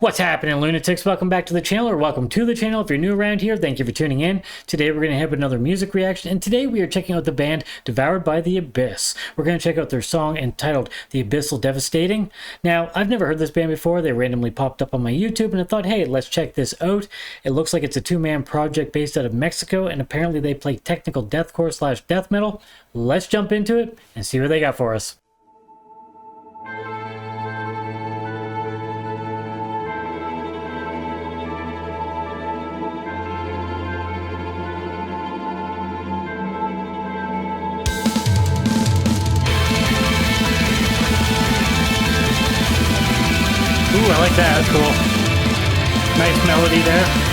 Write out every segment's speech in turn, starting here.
What's happening, lunatics? Welcome back to the channel, or welcome to the channel. If you're new around here, thank you for tuning in. Today we're going to have another music reaction, and today we are checking out the band Devoured by the Abyss. We're going to check out their song entitled The Abyssal Devastating. Now, I've never heard this band before. They randomly popped up on my YouTube, and I thought, hey, let's check this out. It looks like it's a two-man project based out of Mexico, and apparently they play technical deathcore / death metal. Let's jump into it and see what they got for us. Ooh, I like that. That's cool. Nice melody there.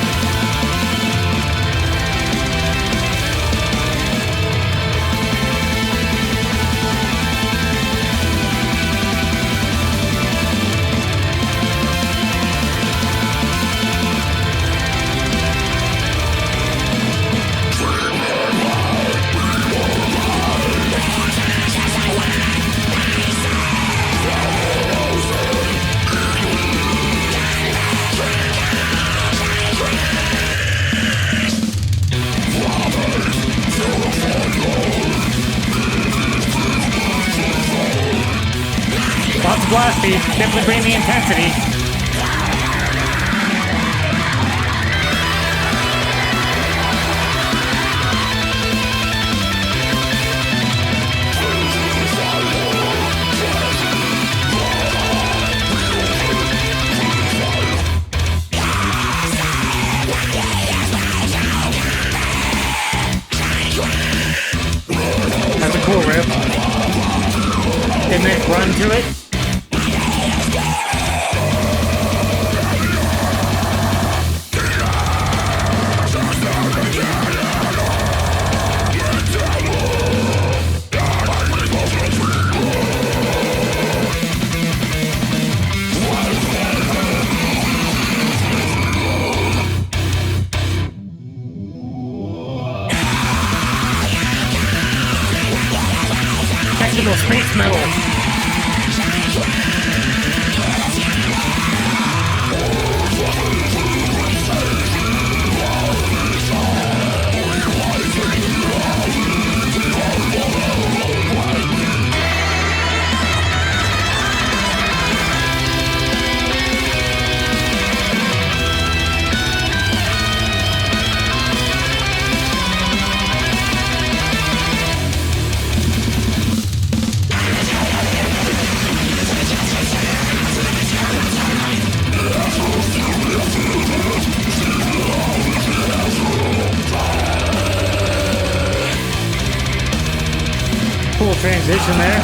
Lots of blast beats, definitely bring the intensity. That's a cool riff. And then run to it. Technical space metal. Cool transition there.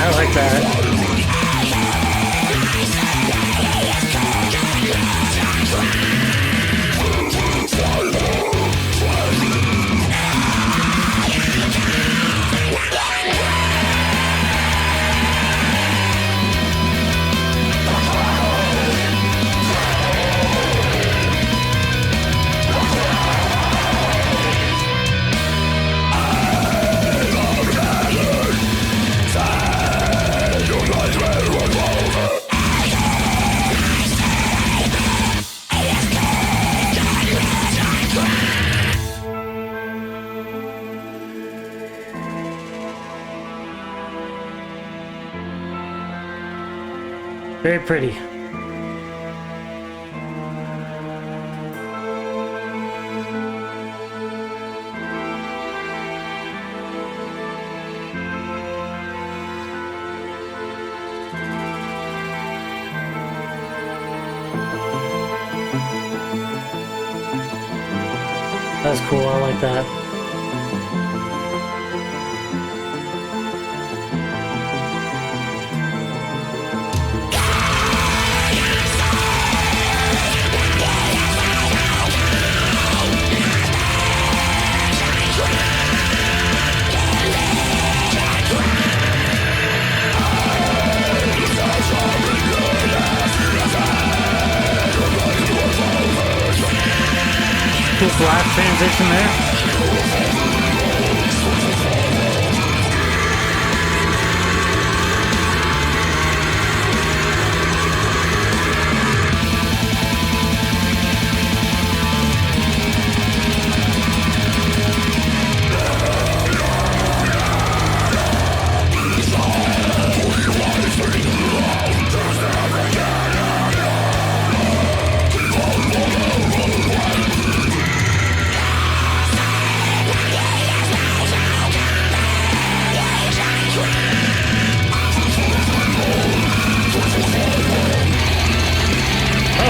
I like that. Very pretty. That's cool, I like that. cool blast transition there.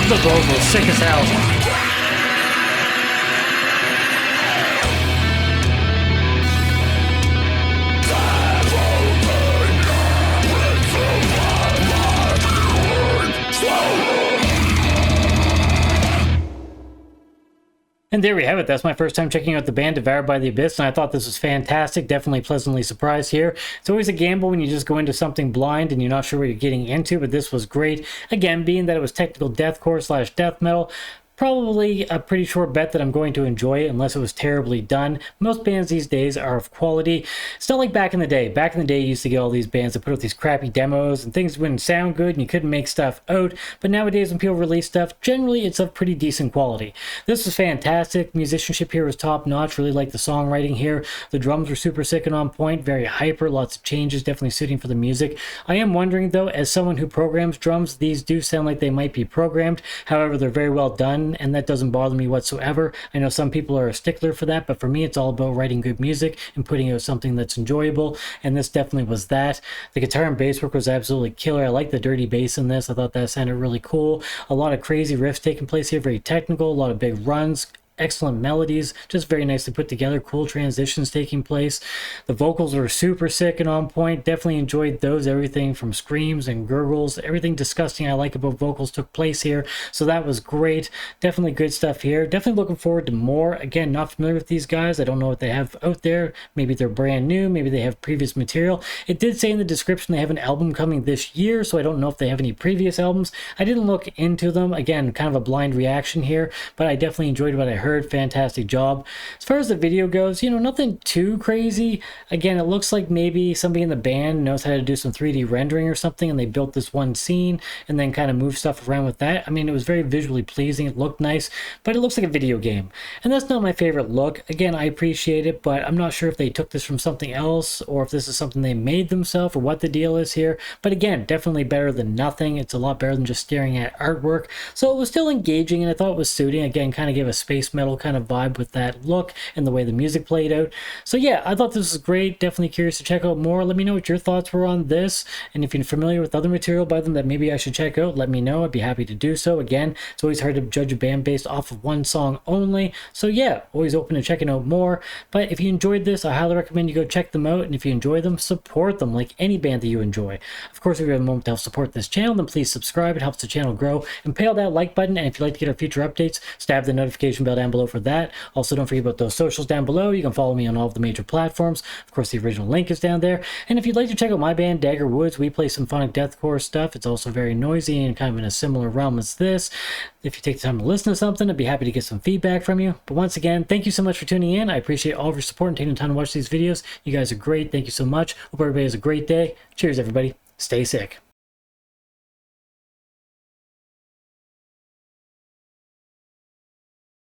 The vocals, sick as hell. And there we have it. That's my first time checking out the band Devoured by the Abyss, and I thought this was fantastic. Definitely pleasantly surprised here. It's always a gamble when you just go into something blind and you're not sure what you're getting into, but this was great. Again, being that it was technical deathcore / death metal, probably a pretty short bet that I'm going to enjoy it unless it was terribly done. Most bands these days are of quality. It's not like back in the day. Back in the day, you used to get all these bands that put out these crappy demos and things wouldn't sound good and you couldn't make stuff out. But nowadays, when people release stuff, generally it's of pretty decent quality. This was fantastic. Musicianship here was top notch. Really liked the songwriting here. The drums were super sick and on point. Very hyper. Lots of changes. Definitely suiting for the music. I am wondering though, as someone who programs drums, these do sound like they might be programmed. However, they're very well done, and that doesn't bother me whatsoever. I know some people are a stickler for that, but for me it's all about writing good music and putting out something that's enjoyable, and this definitely was that. The guitar and bass work was absolutely killer. I like the dirty bass in this. I thought that sounded really cool. A lot of crazy riffs taking place here, very technical, a lot of big runs, excellent melodies, just very nicely put together, cool transitions taking place. The vocals were super sick and on point. Definitely enjoyed those. Everything from screams and gurgles, everything disgusting I like about vocals took place here, so that was great. Definitely good stuff here. Definitely looking forward to more. Again, not familiar with these guys. I don't know what they have out there. Maybe they're brand new, maybe they have previous material. It did say in the description they have an album coming this year, so I don't know if they have any previous albums. I didn't look into them. Again, kind of a blind reaction here, but I definitely enjoyed what I heard. Fantastic job. As far as the video goes, nothing too crazy. Again, it looks like maybe somebody in the band knows how to do some 3D rendering or something, and they built this one scene and then kind of moved stuff around with that. I mean, it was very visually pleasing. It looked nice, but it looks like a video game, and that's not my favorite look. Again, I appreciate it, but I'm not sure if they took this from something else or if this is something they made themselves or what the deal is here. But again, definitely better than nothing. It's a lot better than just staring at artwork, so it was still engaging, and I thought it was suiting. Again, kind of gave a space metal kind of vibe with that look and the way the music played out. So yeah, I thought this was great. Definitely curious to check out more. Let me know what your thoughts were on this, and if you're familiar with other material by them that maybe I should check out, let me know. I'd be happy to do so. Again, it's always hard to judge a band based off of one song only, so yeah, always open to checking out more. But if you enjoyed this, I highly recommend you go check them out, and if you enjoy them, support them like any band that you enjoy. Of course, if you have a moment to help support this channel, then please subscribe. It helps the channel grow, and pay all that like button. And if you'd like to get our future updates, stab the notification bell down below for that. Also, don't forget about those socials down below. You can follow me on all of the major platforms. Of course, the original link is down there. And if you'd like to check out my band, Dagger, we play symphonic deathcore stuff. It's also very noisy and kind of in a similar realm as this. If you take the time to listen to something, I'd be happy to get some feedback from you. But once again, thank you so much for tuning in. I appreciate all of your support and taking the time to watch these videos. You guys are great. Thank you so much. Hope everybody has a great day. Cheers, everybody. Stay sick.